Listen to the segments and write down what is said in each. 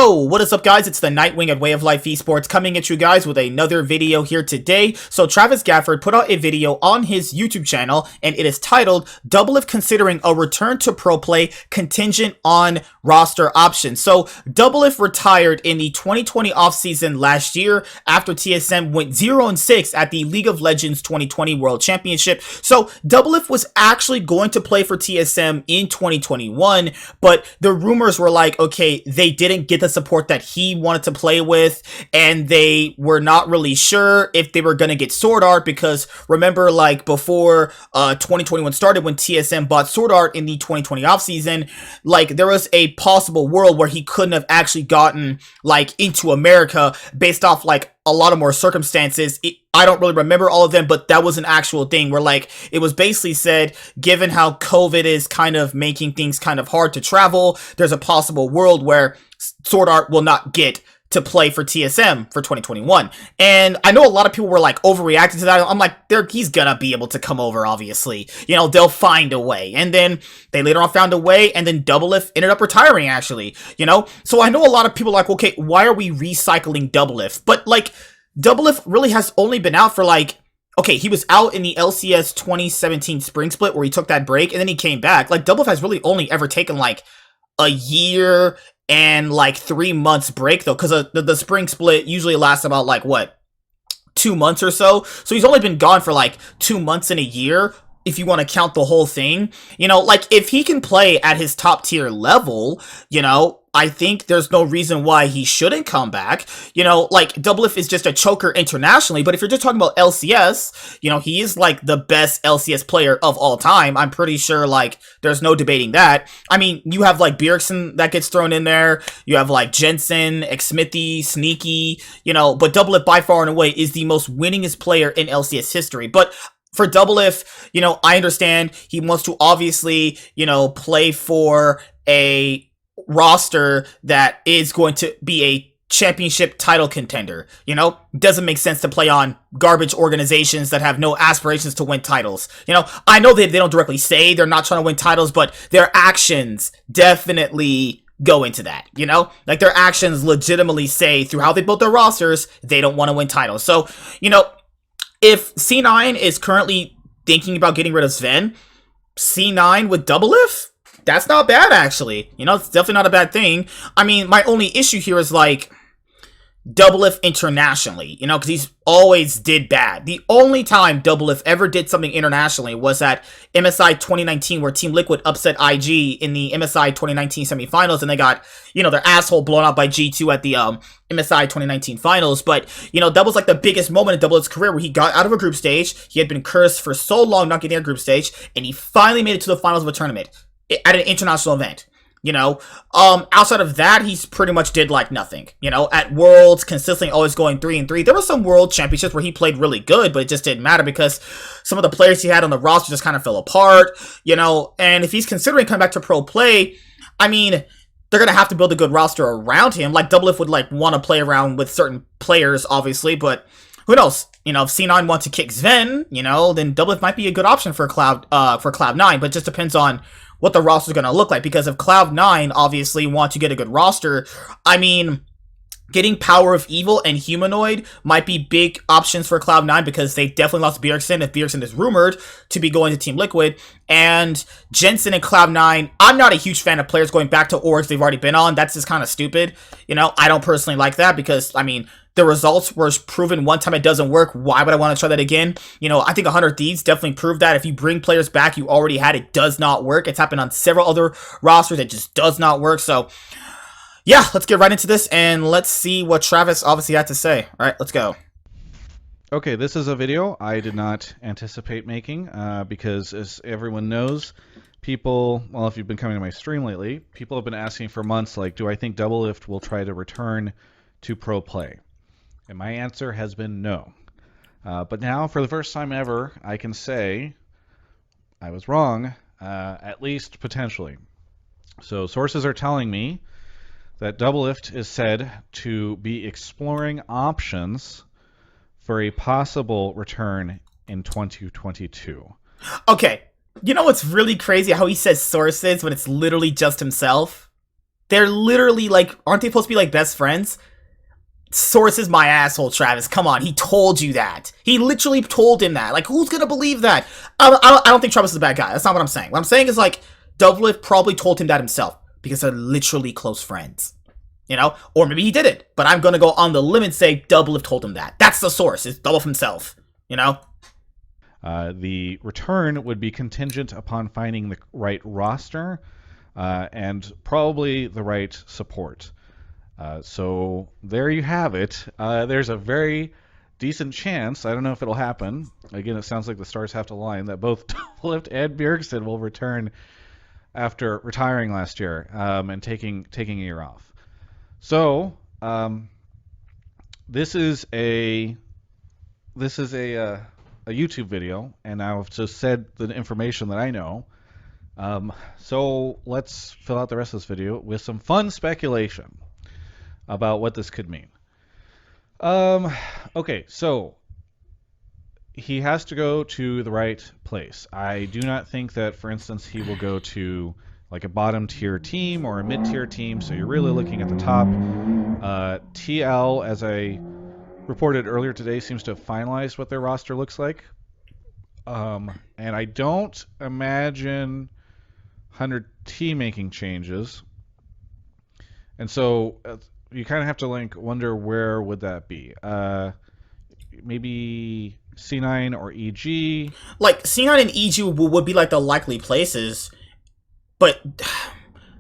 Yo, what is up guys? It's the Nightwing at Way of Life Esports coming at you guys with another video here today. So Travis Gafford put out a video on his YouTube channel and it is titled Doublelift considering a return to pro play contingent on roster options. So Doublelift retired in the 2020 offseason last year after TSM went 0-6 at the League of Legends 2020 World Championship. So Doublelift was actually going to play for TSM in 2021, but the rumors were like, okay, they didn't get the support that he wanted to play with, and they were not really sure if they were going to get Sword Art, because remember, like, before 2021 started, when TSM bought Sword Art in the 2020 offseason, like, there was a possible world where he couldn't have actually gotten, like, into America based off, like, a lot of more circumstances. I don't really remember all of them, but that was an actual thing where, like, it was basically said, given how COVID is kind of making things kind of hard to travel, there's a possible world where Sword Art will not get to play for TSM for 2021. And I know a lot of people were, like, overreacting to that. I'm like, he's gonna be able to come over, obviously. You know, they'll find a way. And then they later on found a way, and then Doublelift ended up retiring, actually, you know? So I know a lot of people are like, okay, why are we recycling Doublelift? But, like, Doublelift really has only been out for, like, okay, he was out in the LCS 2017 spring split where he took that break, and then he came back. Like, Doublelift has really only ever taken, like, a year and, like, 3 months break, though, because the spring split usually lasts about, like, what, 2 months or so? So he's only been gone for, like, 2 months in a year, if you want to count the whole thing. You know, like, if he can play at his top tier level, you know, I think there's no reason why he shouldn't come back. You know, like, Doublelift is just a choker internationally, but if you're just talking about LCS, you know, he is, like, the best LCS player of all time. I'm pretty sure, like, there's no debating that. I mean, you have, like, Bjergsen that gets thrown in there. You have, like, Jensen, Xmithy, Sneaky, you know, but Doublelift by far and away is the most winningest player in LCS history. But for Doublelift, you know, I understand he wants to obviously, you know, play for a roster that is going to be a championship title contender. You know, doesn't make sense to play on garbage organizations that have no aspirations to win titles. You know, I know they don't directly say they're not trying to win titles, but their actions definitely go into that, you know? Like, their actions legitimately say, through how they built their rosters, they don't want to win titles. So, you know, if C9 is currently thinking about getting rid of Sven, C9 with Doublelift, that's not bad, actually. You know, it's definitely not a bad thing. I mean, my only issue here is, like, Doublelift internationally, you know, because he's always did bad. The only time Doublelift ever did something internationally was at MSI 2019, where Team Liquid upset IG in the MSI 2019 semifinals, and they got, you know, their asshole blown out by G2 at the MSI 2019 finals. But, you know, that was, like, the biggest moment in Doublelift's career, where he got out of a group stage. He had been cursed for so long not getting a group stage, and he finally made it to the finals of a tournament at an international event. You know, outside of that, he's pretty much did, like, nothing. You know, at Worlds, consistently always going 3-3. There were some World Championships where he played really good, but it just didn't matter because some of the players he had on the roster just kind of fell apart, you know. And if he's considering coming back to pro play, I mean, they're going to have to build a good roster around him. Like, Doublelift would, like, want to play around with certain players, obviously, but who knows? You know, if C9 wants to kick Sven, you know, then Doublelift might be a good option for Cloud9, but it just depends on what the roster is going to look like, because if Cloud9 obviously want to get a good roster, I mean, getting Power of Evil and Humanoid might be big options for Cloud9, because they definitely lost Bjergsen, if Bjergsen is rumored to be going to Team Liquid. And Jensen and Cloud9, I'm not a huge fan of players going back to orgs they've already been on. That's just kind of stupid. You know, I don't personally like that, because, I mean, the results were proven one time, it doesn't work. Why would I want to try that again? You know, I think 100 Thieves definitely proved that if you bring players back you already had, it does not work. It's happened on several other rosters. It just does not work. So, yeah, let's get right into this and let's see what Travis obviously had to say. All right, let's go. Okay, this is a video I did not anticipate making because, as everyone knows, people, well, if you've been coming to my stream lately, people have been asking for months, like, do I think Doublelift will try to return to pro play? And my answer has been no. But now, for the first time ever, I can say I was wrong, at least potentially. So sources are telling me that Doublelift is said to be exploring options for a possible return in 2022. Okay, you know what's really crazy? How he says sources when it's literally just himself? They're literally like, aren't they supposed to be like best friends? Source is my asshole, Travis. Come on, he told you that. He literally told him that. Like, who's gonna believe that? I don't think Travis is a bad guy. That's not what I'm saying. What I'm saying is like, Doublelift probably told him that himself because they're literally close friends. You know, or maybe he did it. But I'm gonna go on the limb and say Doublelift told him that. That's the source. It's Doublelift himself. You know. The return would be contingent upon finding the right roster and probably the right support. So there you have it. There's a very decent chance, I don't know if it'll happen, again, it sounds like the stars have to align, that both Doublelift and Bjergsen will return after retiring last year and taking a year off. So this is a YouTube video, and I've just said the information that I know. So let's fill out the rest of this video with some fun speculation about what this could mean. Okay, so he has to go to the right place. I do not think that, for instance, he will go to like a bottom tier team or a mid tier team. So you're really looking at the top. TL, as I reported earlier today, seems to have finalized what their roster looks like. And I don't imagine 100T making changes. And so you kind of have to like wonder where would that be. Maybe C9 or EG. Like C9 and EG would be like the likely places, but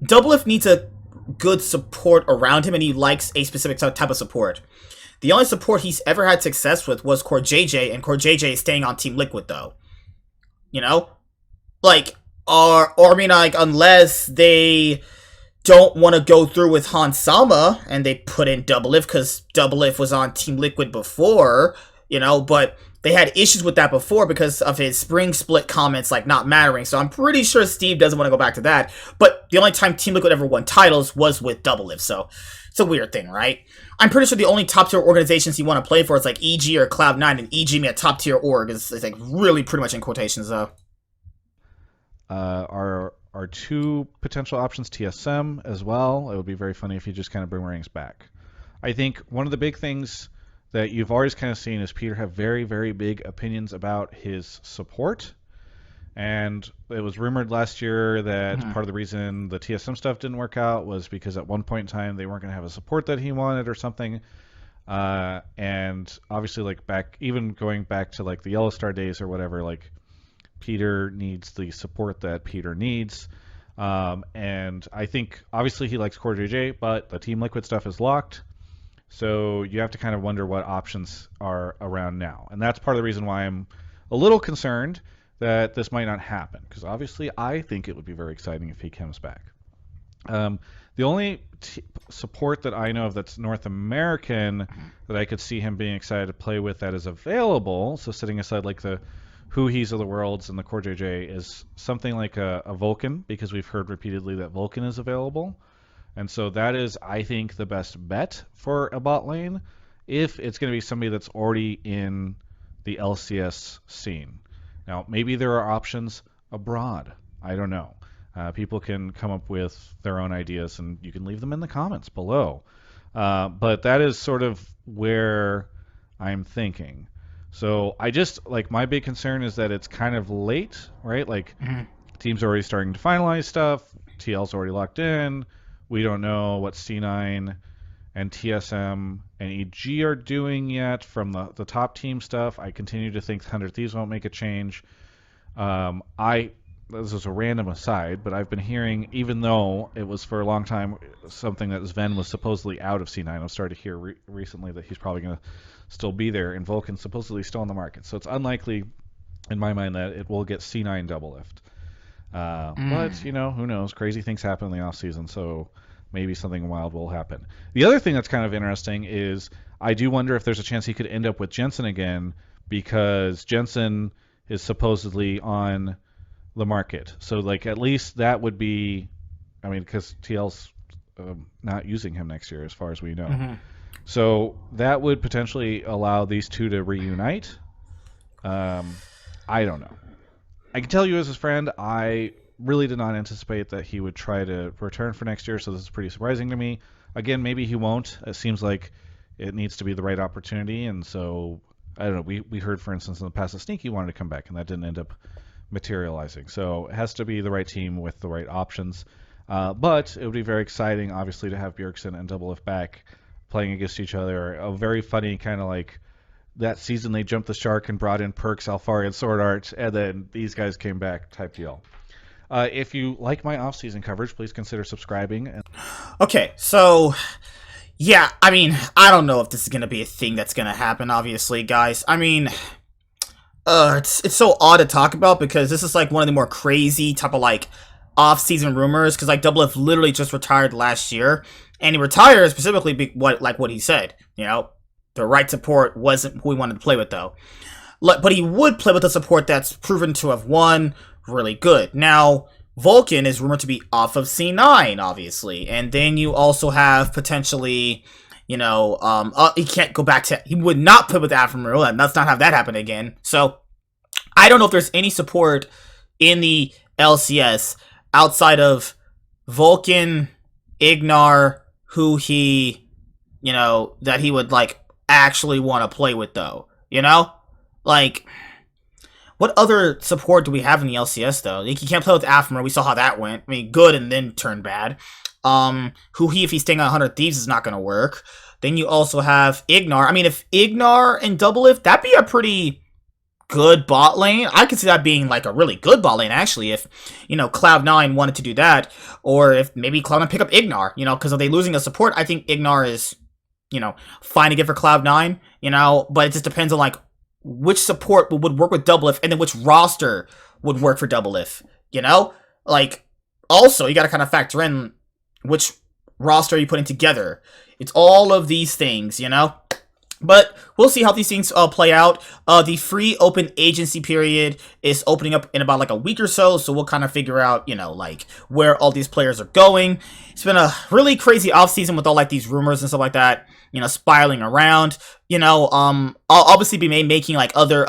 Doublelift needs a good support around him, and he likes a specific type of support. The only support he's ever had success with was Core JJ, and Core JJ is staying on Team Liquid though. You know, like or I mean like unless they don't want to go through with Han Sama and they put in Doublelift because Doublelift was on Team Liquid before, you know, but they had issues with that before because of his spring split comments like not mattering. So I'm pretty sure Steve doesn't want to go back to that. But the only time Team Liquid ever won titles was with Doublelift, so it's a weird thing, right? I'm pretty sure the only top tier organizations you want to play for is like EG or Cloud9, and EG being a top tier org is like really pretty much in quotations though. Are two potential options TSM as well. It would be very funny if he just kind of boomerangs back. I think one of the big things that you've always kind of seen is Peter have very, very big opinions about his support. And it was rumored last year that part of the reason the TSM stuff didn't work out was because at one point in time they weren't going to have a support that he wanted or something. And obviously, like even going back to like the Yellow Star days or whatever, like Peter needs the support that Peter needs. And I think obviously he likes Core JJ, but the Team Liquid stuff is locked. So you have to kind of wonder what options are around now. And that's part of the reason why I'm a little concerned that this might not happen. Because obviously I think it would be very exciting if he comes back. The only support that I know of that's North American that I could see him being excited to play with that is available, so setting aside like the Who He's of the Worlds and the Core JJ, is something like a Vulcan, because we've heard repeatedly that Vulcan is available. And so that is, I think, the best bet for a bot lane if it's going to be somebody that's already in the LCS scene. Now, maybe there are options abroad. I don't know. People can come up with their own ideas, and you can leave them in the comments below. But that is sort of where I'm thinking. So I just, like, my big concern is that it's kind of late, right? Like, teams are already starting to finalize stuff. TL's already locked in. We don't know what C9 and TSM and EG are doing yet from the top team stuff. I continue to think 100 Thieves won't make a change. This is a random aside, but I've been hearing, even though it was for a long time something that Sven was supposedly out of C9, I've started to hear recently that he's probably going to still be there, and Vulcan's supposedly still on the market. So it's unlikely, in my mind, that it will get C9 Doublelift. But, you know, who knows? Crazy things happen in the off-season, so maybe something wild will happen. The other thing that's kind of interesting is I do wonder if there's a chance he could end up with Jensen again, because Jensen is supposedly on the market. So, like, at least that would be, I mean, because TL's not using him next year as far as we know. So that would potentially allow these two to reunite. I don't know. I can tell you as his friend, I really did not anticipate that he would try to return for next year, so this is pretty surprising to me. Again, maybe he won't. It seems like it needs to be the right opportunity, and so I don't know. We heard, for instance, in the past that Sneaky wanted to come back, and that didn't end up materializing. So it has to be the right team with the right options. But it would be very exciting, obviously, to have Bjergsen and Doublelift back playing against each other. A very funny kind of like that season they jumped the shark and brought in Perks, Alfari, and Sword Art, and then these guys came back type deal. If you like my off-season coverage, please consider subscribing. Okay, so yeah, I mean, I don't know if this is gonna be a thing that's gonna happen. Obviously, guys. I mean, it's so odd to talk about because this is like one of the more crazy type of like off-season rumors. Because like Doublelift literally just retired last year, and he retired specifically what he said. You know, the right support wasn't who he wanted to play with though. But he would play with a support that's proven to have won really good. Now, Vulcan is rumored to be off of C9, obviously. And then you also have potentially, you know, he can't go back to... He would not play with Afro, and let's not have that happen again. So, I don't know if there's any support in the LCS outside of Vulcan, Ignar, who he, you know, that he would, like, actually want to play with, though. You know? Like, what other support do we have in the LCS, though? Like, you can't play with Afmer. We saw how that went. I mean, good and then turned bad. If he's staying on 100 Thieves, is not going to work. Then you also have Ignar. I mean, if Ignar and Doublelift, that'd be a pretty good bot lane. I could see that being, like, a really good bot lane, actually, if, you know, Cloud9 wanted to do that. Or if maybe Cloud9 pick up Ignar, you know, because if they losing a support, I think Ignar is, you know, fine to get for Cloud9, you know, but it just depends on, like, which support would work with Doublelift, and then which roster would work for Doublelift, you know? Like, also, you gotta kind of factor in which roster are you putting together. It's all of these things, you know? But we'll see how these things play out. The free open agency period is opening up in about like a week or so we'll kind of figure out, you know, like where all these players are going. It's been a really crazy offseason with all like these rumors and stuff like that, you know, spiraling around. You know, I'll obviously be making like other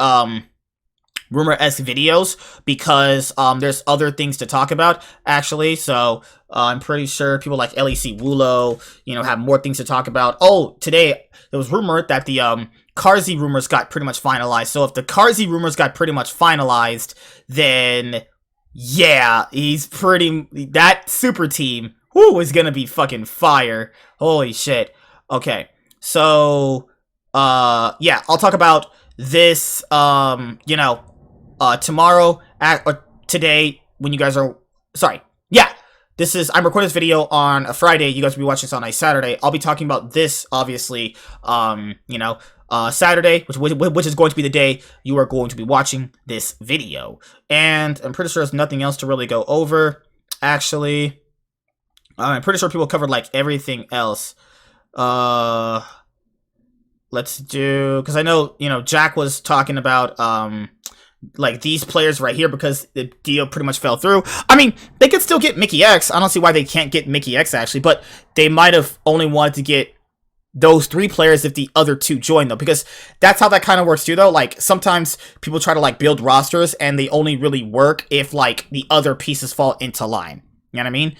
rumor-esque videos because there's other things to talk about actually. So I'm pretty sure people like LEC Wulo, you know, have more things to talk about. Oh, today there was rumored that the Carzzy rumors got pretty much finalized. So if the Carzzy rumors got pretty much finalized, then yeah, that super team, is gonna be fucking fire. Holy shit. Okay, so yeah, I'll talk about this you know, tomorrow or today when you guys are I'm recording this video on a Friday. You guys will be watching this on a Saturday. I'll be talking about this, obviously, you know, Saturday, which is going to be the day you are going to be watching this video. And I'm pretty sure there's nothing else to really go over, actually. I'm pretty sure people covered, like, everything else. Let's do... Because I know, you know, Jack was talking about, like, these players right here because the deal pretty much fell through. I mean, they could still get Mickey X. I don't see why they can't get Mickey X, actually. But they might have only wanted to get those 3 players if the other 2 join, though. Because that's how that kind of works, too, though. Like, sometimes people try to, like, build rosters, and they only really work if, like, the other pieces fall into line. You know what I mean?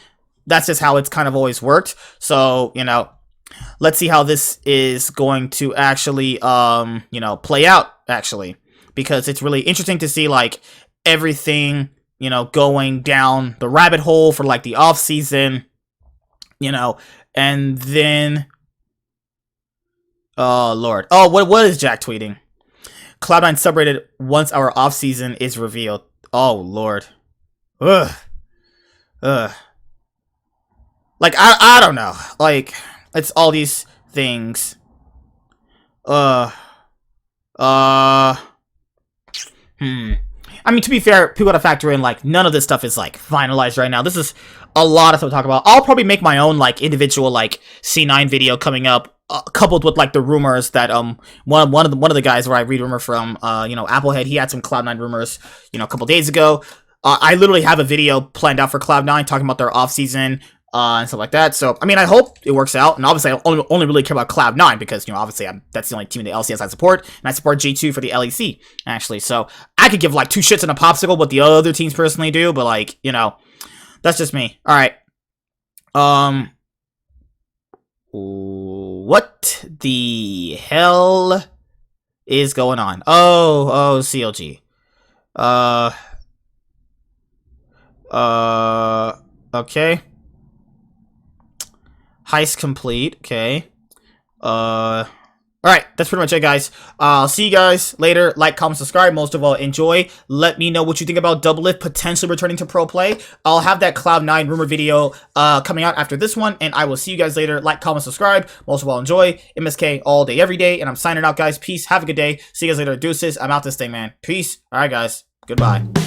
That's just how it's kind of always worked. So, you know, let's see how this is going to actually, you know, play out, actually. Because it's really interesting to see, like, everything, you know, going down the rabbit hole for, like, the off-season, you know, and then, oh, Lord. Oh, what is Jack tweeting? Cloud9 subrated once our off-season is revealed. Oh, Lord. Ugh. Like, I don't know. Like, it's all these things. I mean, to be fair, people gotta factor in, like, none of this stuff is, like, finalized right now. This is a lot of stuff to talk about. I'll probably make my own, like, individual, like, C9 video coming up, coupled with, like, the rumors that, one of the guys where I read rumor from, you know, Applehead, he had some Cloud9 rumors, you know, a couple days ago. I literally have a video planned out for Cloud9 talking about their off-season, and stuff like that. So, I mean, I hope it works out. And obviously, I only really care about Cloud9 because, you know, obviously, that's the only team in the LCS I support. And I support G2 for the LEC, actually. So, I could give, like, 2 shits and a popsicle what the other teams personally do. But, like, you know, That's just me. All right. What the hell is going on? Oh, CLG. Okay. Heist complete. Okay. Alright, that's pretty much it, guys. I'll see you guys later. Like, comment, subscribe. Most of all, enjoy. Let me know what you think about Doublelift potentially returning to pro play. I'll have that Cloud9 rumor video coming out after this one, and I will see you guys later. Like, comment, subscribe. Most of all, enjoy. MSK all day, every day, and I'm signing out, guys. Peace. Have a good day. See you guys later. Deuces. I'm out this thing, man. Peace. Alright, guys. Goodbye.